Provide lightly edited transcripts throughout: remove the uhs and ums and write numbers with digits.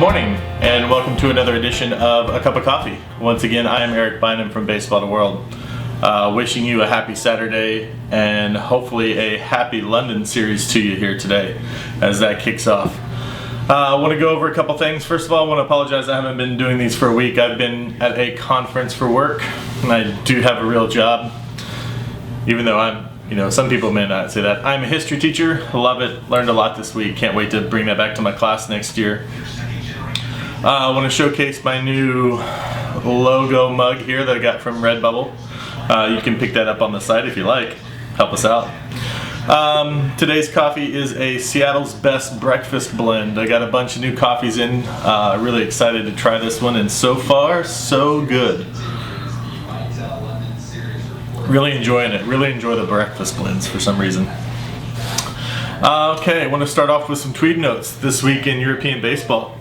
morning, and welcome to another edition of A Cup of Coffee. Once again, I am Eric Bynum from BaseballdeWorld. Wishing you a happy Saturday and hopefully a happy London series to you here today as that kicks off. I want to go over a couple things. First of all, I want to apologize I haven't been doing these for a week. I've been at a conference for work, and I do have a real job, even though some people may not say that. I'm a history teacher, love it, learned a lot this week, can't wait to bring that back to my class next year. I want to showcase my new logo mug here that I got from Redbubble. You can pick that up on the site if you like, help us out. Today's coffee is a Seattle's Best Breakfast Blend. I got a bunch of new coffees in, really excited to try this one, and so far, so good. Really enjoying it. Really enjoy the breakfast blends for some reason. Okay, I want to start off with some tweet notes this week in European baseball.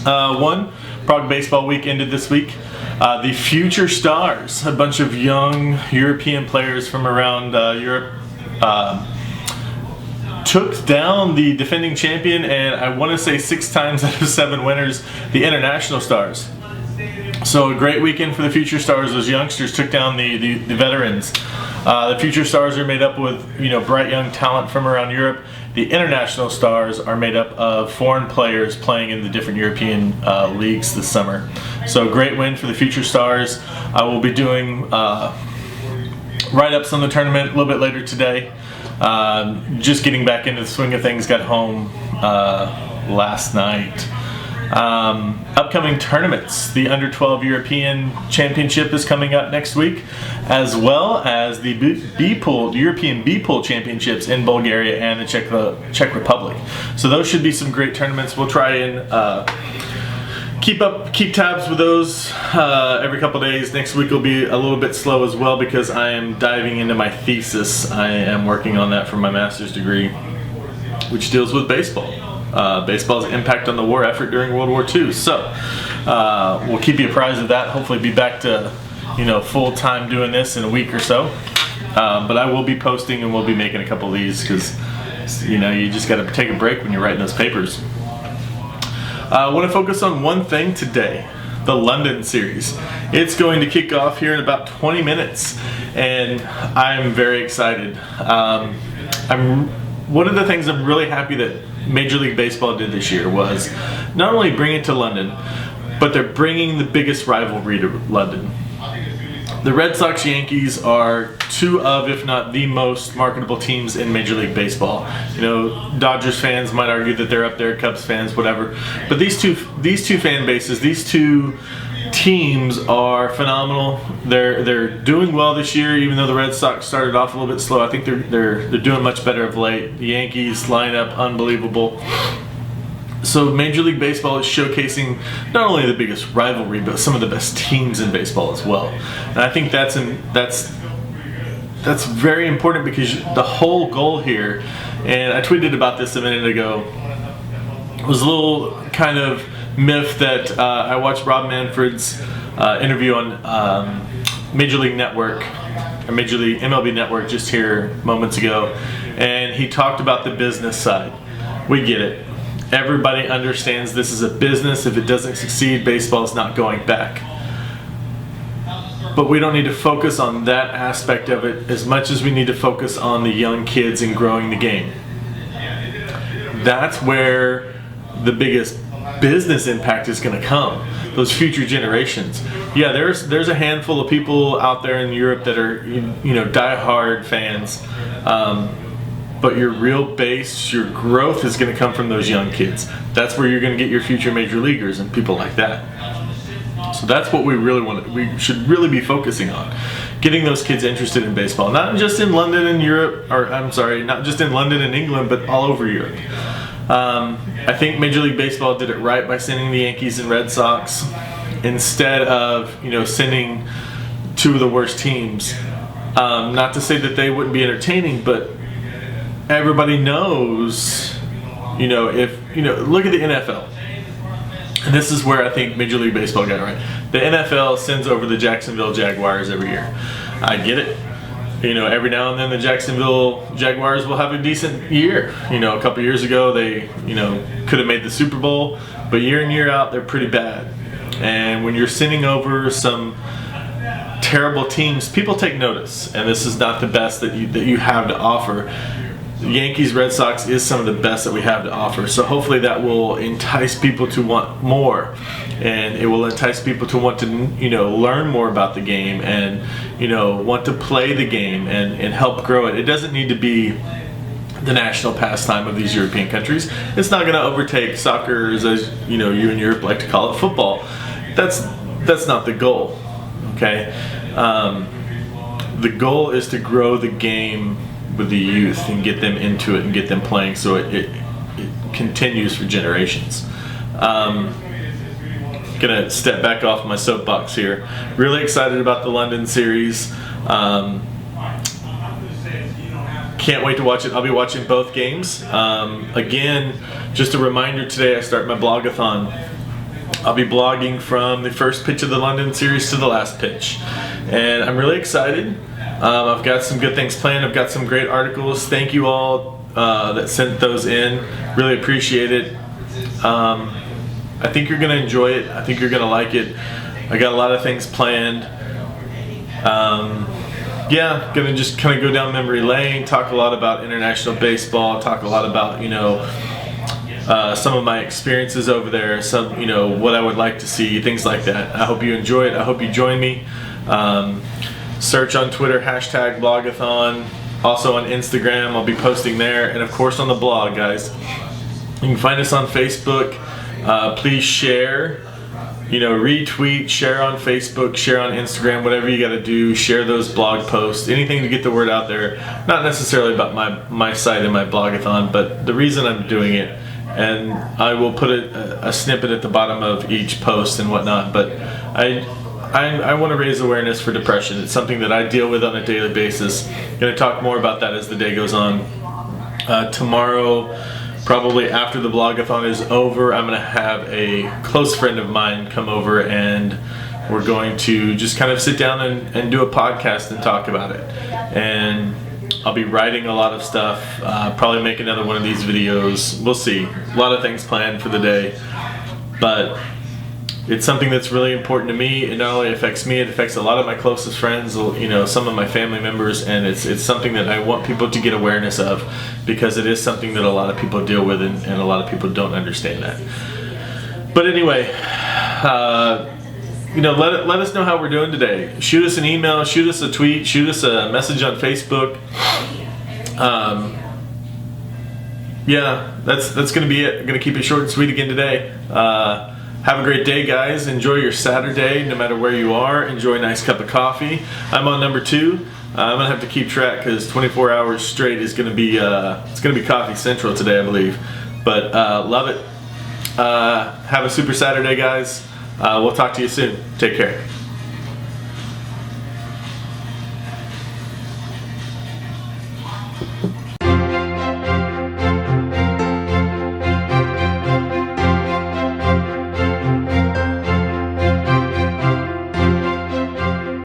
One, Prague Baseball week ended this week. The Future Stars, a bunch of young European players from around Europe, took down the defending champion, and I want to say 6 times out of 7 winners, the International Stars. So a great weekend for the Future Stars. Those youngsters took down the veterans. The Future Stars are made up with bright young talent from around Europe. The International Stars are made up of foreign players playing in the different European leagues this summer. So great win for the Future Stars. I will be doing write-ups on the tournament a little bit later today. Just getting back into the swing of things. Got home last night. Upcoming tournaments. The Under-12 European Championship is coming up next week, as well as the European B-Pool Championships in Bulgaria and the Czech Republic. So those should be some great tournaments. We'll try and keep tabs with those every couple days. Next week will be a little bit slow as well because I am diving into my thesis. I am working on that for my master's degree, which deals with baseball. Baseball's impact on the war effort during World War II. So we'll keep you apprised of that. Hopefully be back to full time doing this in a week or so. But I will be posting and we'll be making a couple of these because you just got to take a break when you're writing those papers. I want to focus on one thing today, the London series. It's going to kick off here in about 20 minutes, and I'm very excited. One of the things I'm really happy that Major League Baseball did this year was not only bring it to London, but they're bringing the biggest rivalry to London. The Red Sox-Yankees are 2 of, if not the most marketable teams in Major League Baseball. Dodgers fans might argue that they're up there, Cubs fans, whatever. But these two fan bases, these two teams are phenomenal. They're doing well this year, even though the Red Sox started off a little bit slow. I think they're doing much better of late. The Yankees lineup unbelievable. So Major League Baseball is showcasing not only the biggest rivalry, but some of the best teams in baseball as well. And I think that's very important because the whole goal here, and I tweeted about this a minute ago, was a little kind of myth that I watched Rob Manfred's interview on Major League Network, or Major League MLB Network just here moments ago, and he talked about the business side. We get it. Everybody understands this is a business. If it doesn't succeed, baseball is not going back. But we don't need to focus on that aspect of it as much as we need to focus on the young kids and growing the game. That's where the biggest business impact is going to come. Those future generations. Yeah, there's a handful of people out there in Europe that are die-hard fans. But your real base, your growth is going to come from those young kids. That's where you're going to get your future major leaguers and people like that. So that's what we should really be focusing on. Getting those kids interested in baseball. Not just in London and Europe, not just in London and England, but all over Europe. I think Major League Baseball did it right by sending the Yankees and Red Sox instead of sending 2 of the worst teams. Not to say that they wouldn't be entertaining, but everybody knows, look at the NFL. And this is where I think Major League Baseball got it right. The NFL sends over the Jacksonville Jaguars every year. I get it. every now and then the Jacksonville Jaguars will have a decent year. A couple years ago they, could have made the Super Bowl, but year in, year out, they're pretty bad. And when you're sending over some terrible teams, people take notice, and this is not the best that you have to offer. The Yankees, Red Sox is some of the best that we have to offer. So hopefully that will entice people to want more, and it will entice people to want to learn more about the game and want to play the game and help grow it. It doesn't need to be the national pastime of these European countries. It's not going to overtake soccer, as you in Europe like to call it, football. That's not the goal. Okay, the goal is to grow the game with the youth and get them into it and get them playing so it continues for generations. Gonna step back off my soapbox here. Really excited about the London series. Can't wait to watch it. I'll be watching both games. Again, just a reminder, today I start my blogathon. I'll be blogging from the first pitch of the London series to the last pitch. And I'm really excited. I've got some good things planned. I've got some great articles. Thank you all that sent those in. Really appreciate it. I think you're going to enjoy it. I think you're going to like it. I got a lot of things planned. Going to just kind of go down memory lane, talk a lot about international baseball, talk a lot about, some of my experiences over there, some, what I would like to see, things like that. I hope you enjoy it. I hope you join me. Search on Twitter, hashtag Blogathon. Also on Instagram, I'll be posting there. And of course on the blog, guys. You can find us on Facebook. Please share, retweet, share on Facebook, share on Instagram, whatever you got to do. Share those blog posts, anything to get the word out there. Not necessarily about my site and my blogathon, but the reason I'm doing it. And I will put a snippet at the bottom of each post and whatnot. But I want to raise awareness for depression. It's something that I deal with on a daily basis. I'm going to talk more about that as the day goes on. Tomorrow, probably after the blogathon is over, I'm going to have a close friend of mine come over, and we're going to just kind of sit down and do a podcast and talk about it. And I'll be writing a lot of stuff, probably make another one of these videos. We'll see. A lot of things planned for the day. But it's something that's really important to me. It not only affects me, it affects a lot of my closest friends, some of my family members, and it's something that I want people to get awareness of, because it is something that a lot of people deal with, and a lot of people don't understand that. But anyway, let us know how we're doing today. Shoot us an email, shoot us a tweet, shoot us a message on Facebook. That's going to be it. I'm going to keep it short and sweet again today. Have a great day, guys. Enjoy your Saturday, no matter where you are. Enjoy a nice cup of coffee. I'm on number 2. I'm gonna have to keep track because 24 hours straight is gonna be it's gonna be Coffee Central today, I believe. But love it. Have a super Saturday, guys. We'll talk to you soon. Take care.